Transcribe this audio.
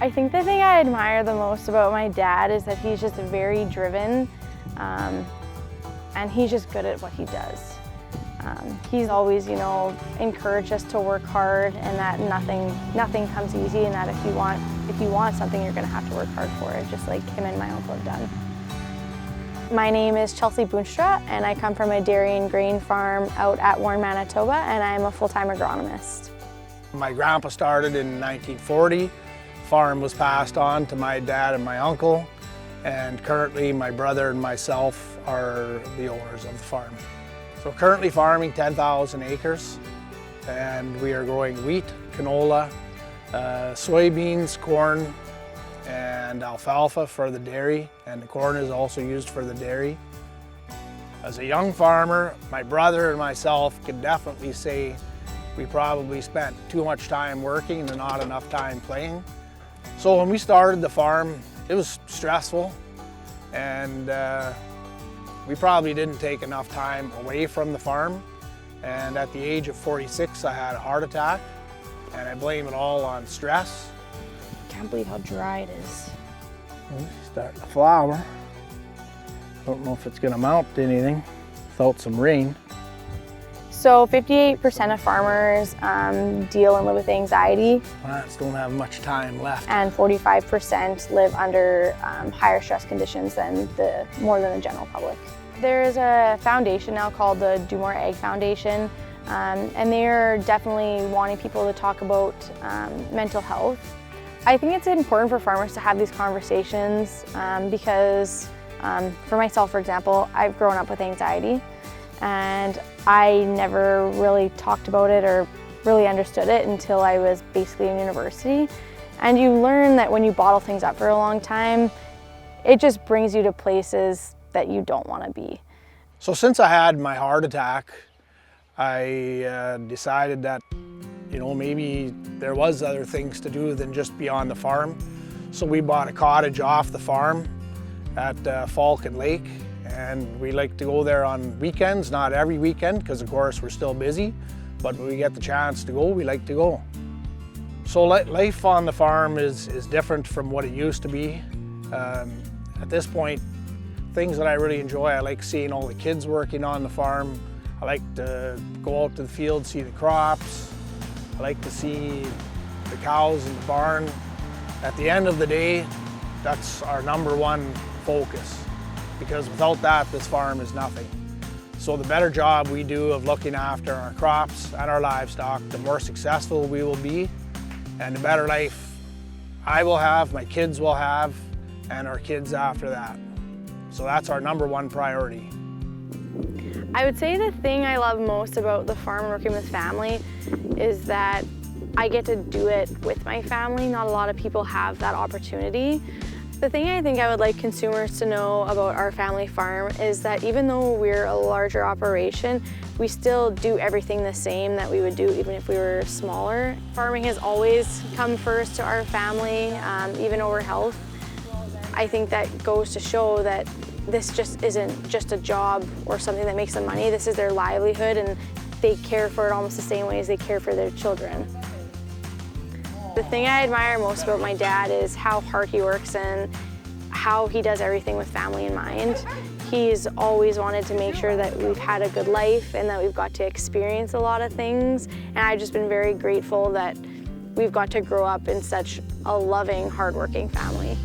I think the thing I admire the most about my dad is that he's just very driven, and he's just good at what he does. He's always, encouraged us to work hard, and that nothing comes easy, and that if you want something, you're going to have to work hard for it, just like him and my uncle have done. My name is Chelsea Boonstra, and I come from a dairy and grain farm out at Warren, Manitoba, and I'm a full-time agronomist. My grandpa started in 1940. Farm was passed on to my dad and my uncle, and currently my brother and myself are the owners of the farm. So currently farming 10,000 acres, and we are growing wheat, canola, soybeans, corn, and alfalfa for the dairy, and the corn is also used for the dairy. As a young farmer, my brother and myself could definitely say we probably spent too much time working and not enough time playing. So when we started the farm, it was stressful, and we probably didn't take enough time away from the farm. And at the age of 46, I had a heart attack, and I blame it all on stress. Can't believe how dry it is. Starting to flower. Don't know if it's gonna mount to anything without some rain. So 58% of farmers deal and live with anxiety. Plants don't have much time left. And 45% live under higher stress conditions than more than the general public. There is a foundation now called the Do More Ag Foundation, and they're definitely wanting people to talk about mental health. I think it's important for farmers to have these conversations because for myself, for example, I've grown up with anxiety, and I never really talked about it or really understood it until I was basically in university. And you learn that when you bottle things up for a long time, it just brings you to places that you don't want to be. So since I had my heart attack, I decided that maybe there was other things to do than just be on the farm. So we bought a cottage off the farm at Falcon Lake, and we like to go there on weekends, not every weekend, because of course we're still busy, but when we get the chance to go, we like to go. So life on the farm is different from what it used to be. At this point, things that I really enjoy, I like seeing all the kids working on the farm. I like to go out to the field, see the crops. I like to see the cows in the barn. At the end of the day, that's our #1 focus, because without that, this farm is nothing. So the better job we do of looking after our crops and our livestock, the more successful we will be, and the better life I will have, my kids will have, and our kids after that. So that's our #1 priority. I would say the thing I love most about the farm working with family is that I get to do it with my family. Not a lot of people have that opportunity. The thing I think I would like consumers to know about our family farm is that even though we're a larger operation, we still do everything the same that we would do even if we were smaller. Farming has always come first to our family, even over health. I think that goes to show that this just isn't just a job or something that makes them money. This is their livelihood, and they care for it almost the same way as they care for their children. The thing I admire most about my dad is how hard he works and how he does everything with family in mind. He's always wanted to make sure that we've had a good life and that we've got to experience a lot of things. And I've just been very grateful that we've got to grow up in such a loving, hardworking family.